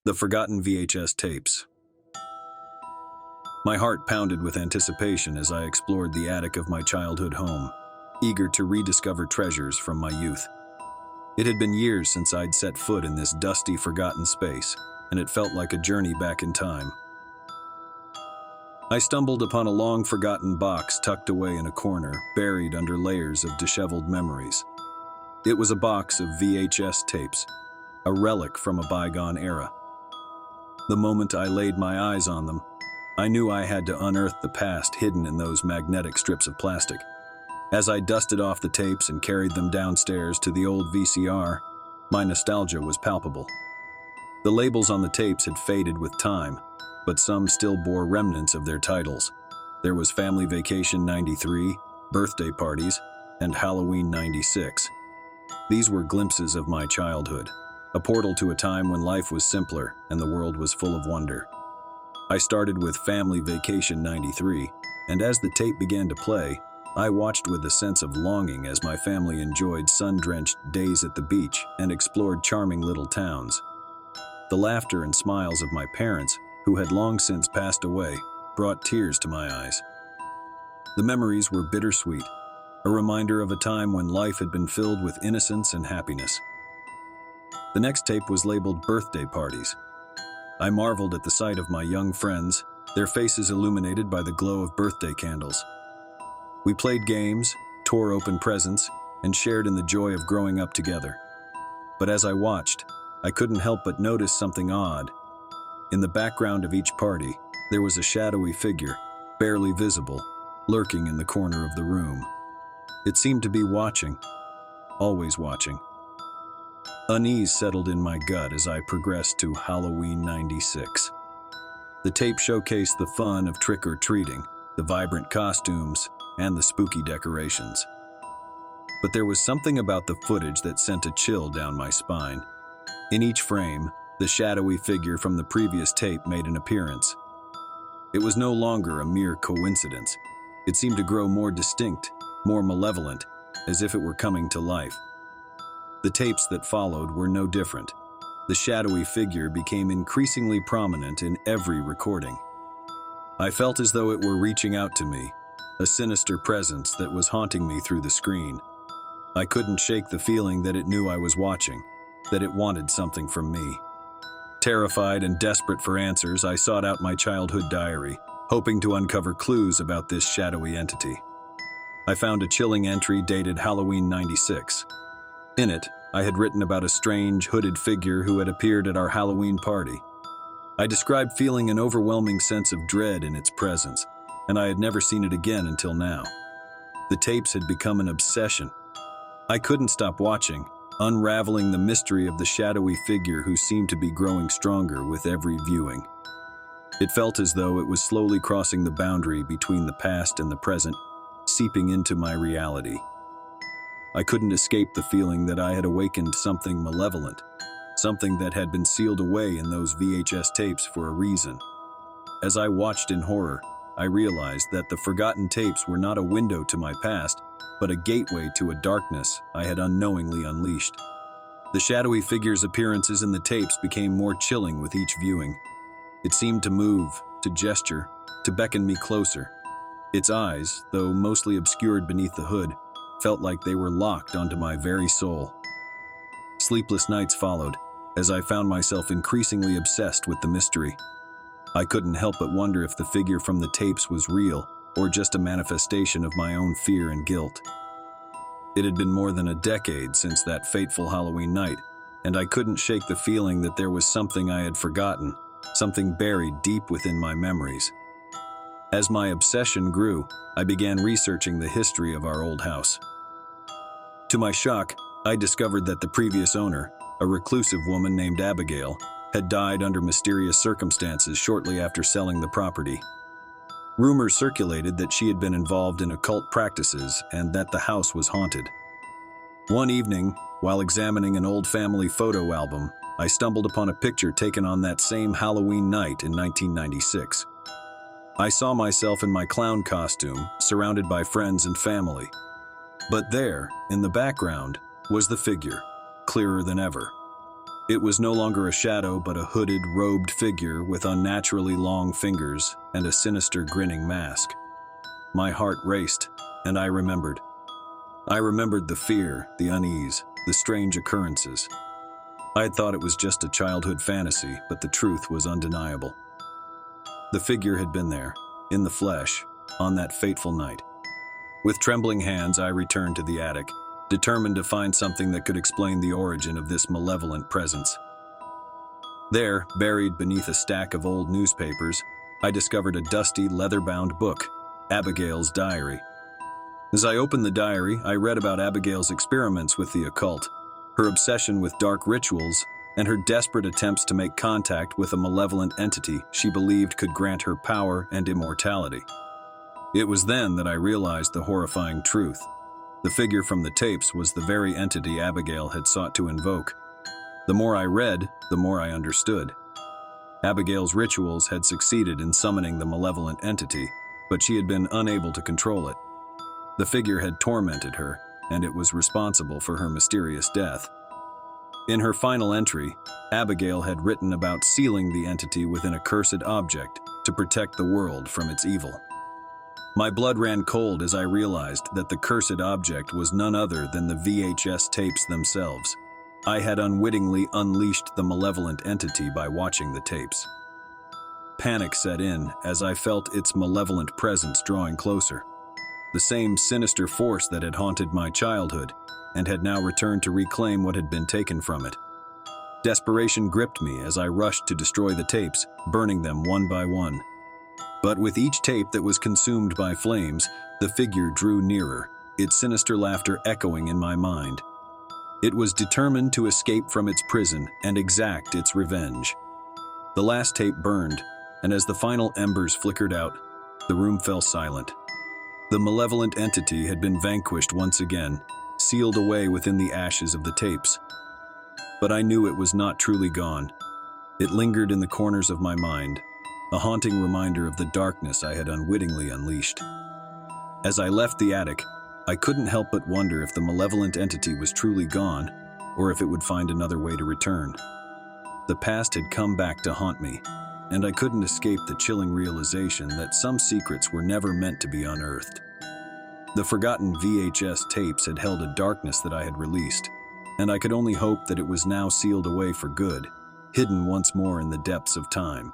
The Forgotten VHS Tapes. My heart pounded with anticipation as I explored the attic of my childhood home, eager to rediscover treasures from my youth. It had been years since I'd set foot in this dusty, forgotten space, and it felt like a journey back in time. I stumbled upon a long-forgotten box tucked away in a corner, buried under layers of disheveled memories. It was a box of VHS tapes, a relic from a bygone era. The moment I laid my eyes on them, I knew I had to unearth the past hidden in those magnetic strips of plastic. As I dusted off the tapes and carried them downstairs to the old VCR, my nostalgia was palpable. The labels on the tapes had faded with time, but some still bore remnants of their titles. There was Family Vacation '93, Birthday Parties, and Halloween '96. These were glimpses of my childhood, a portal to a time when life was simpler and the world was full of wonder. I started with Family Vacation '93, and as the tape began to play, I watched with a sense of longing as my family enjoyed sun-drenched days at the beach and explored charming little towns. The laughter and smiles of my parents, who had long since passed away, brought tears to my eyes. The memories were bittersweet, a reminder of a time when life had been filled with innocence and happiness. The next tape was labeled Birthday Parties. I marveled at the sight of my young friends, their faces illuminated by the glow of birthday candles. We played games, tore open presents, and shared in the joy of growing up together. But as I watched, I couldn't help but notice something odd. In the background of each party, there was a shadowy figure, barely visible, lurking in the corner of the room. It seemed to be watching, always watching. Unease settled in my gut as I progressed to Halloween '96. The tape showcased the fun of trick-or-treating, the vibrant costumes, and the spooky decorations. But there was something about the footage that sent a chill down my spine. In each frame, the shadowy figure from the previous tape made an appearance. It was no longer a mere coincidence. It seemed to grow more distinct, more malevolent, as if it were coming to life. The tapes that followed were no different. The shadowy figure became increasingly prominent in every recording. I felt as though it were reaching out to me, a sinister presence that was haunting me through the screen. I couldn't shake the feeling that it knew I was watching, that it wanted something from me. Terrified and desperate for answers, I sought out my childhood diary, hoping to uncover clues about this shadowy entity. I found a chilling entry dated Halloween '96. In it, I had written about a strange, hooded figure who had appeared at our Halloween party. I described feeling an overwhelming sense of dread in its presence, and I had never seen it again until now. The tapes had become an obsession. I couldn't stop watching, unraveling the mystery of the shadowy figure who seemed to be growing stronger with every viewing. It felt as though it was slowly crossing the boundary between the past and the present, seeping into my reality. I couldn't escape the feeling that I had awakened something malevolent, something that had been sealed away in those VHS tapes for a reason. As I watched in horror, I realized that the forgotten tapes were not a window to my past, but a gateway to a darkness I had unknowingly unleashed. The shadowy figure's appearances in the tapes became more chilling with each viewing. It seemed to move, to gesture, to beckon me closer. Its eyes, though mostly obscured beneath the hood, felt like they were locked onto my very soul. Sleepless nights followed, as I found myself increasingly obsessed with the mystery. I couldn't help but wonder if the figure from the tapes was real, or just a manifestation of my own fear and guilt. It had been more than a decade since that fateful Halloween night, and I couldn't shake the feeling that there was something I had forgotten, something buried deep within my memories. As my obsession grew, I began researching the history of our old house. To my shock, I discovered that the previous owner, a reclusive woman named Abigail, had died under mysterious circumstances shortly after selling the property. Rumors circulated that she had been involved in occult practices and that the house was haunted. One evening, while examining an old family photo album, I stumbled upon a picture taken on that same Halloween night in 1996. I saw myself in my clown costume, surrounded by friends and family. But there, in the background, was the figure, clearer than ever. It was no longer a shadow, but a hooded, robed figure with unnaturally long fingers and a sinister, grinning mask. My heart raced, and I remembered. I remembered the fear, the unease, the strange occurrences. I had thought it was just a childhood fantasy, but the truth was undeniable. The figure had been there, in the flesh, on that fateful night. With trembling hands, I returned to the attic, determined to find something that could explain the origin of this malevolent presence. There, buried beneath a stack of old newspapers, I discovered a dusty, leather-bound book, Abigail's Diary. As I opened the diary, I read about Abigail's experiments with the occult, her obsession with dark rituals, and her desperate attempts to make contact with a malevolent entity she believed could grant her power and immortality. It was then that I realized the horrifying truth. The figure from the tapes was the very entity Abigail had sought to invoke. The more I read, the more I understood. Abigail's rituals had succeeded in summoning the malevolent entity, but she had been unable to control it. The figure had tormented her, and it was responsible for her mysterious death. In her final entry, Abigail had written about sealing the entity within a cursed object to protect the world from its evil. My blood ran cold as I realized that the cursed object was none other than the VHS tapes themselves. I had unwittingly unleashed the malevolent entity by watching the tapes. Panic set in as I felt its malevolent presence drawing closer. The same sinister force that had haunted my childhood and had now returned to reclaim what had been taken from it. Desperation gripped me as I rushed to destroy the tapes, burning them one by one. But with each tape that was consumed by flames, the figure drew nearer, its sinister laughter echoing in my mind. It was determined to escape from its prison and exact its revenge. The last tape burned, and as the final embers flickered out, the room fell silent. The malevolent entity had been vanquished once again, sealed away within the ashes of the tapes. But I knew it was not truly gone. It lingered in the corners of my mind, a haunting reminder of the darkness I had unwittingly unleashed. As I left the attic, I couldn't help but wonder if the malevolent entity was truly gone, or if it would find another way to return. The past had come back to haunt me, and I couldn't escape the chilling realization that some secrets were never meant to be unearthed. The Forgotten VHS tapes had held a darkness that I had released, and I could only hope that it was now sealed away for good, hidden once more in the depths of time.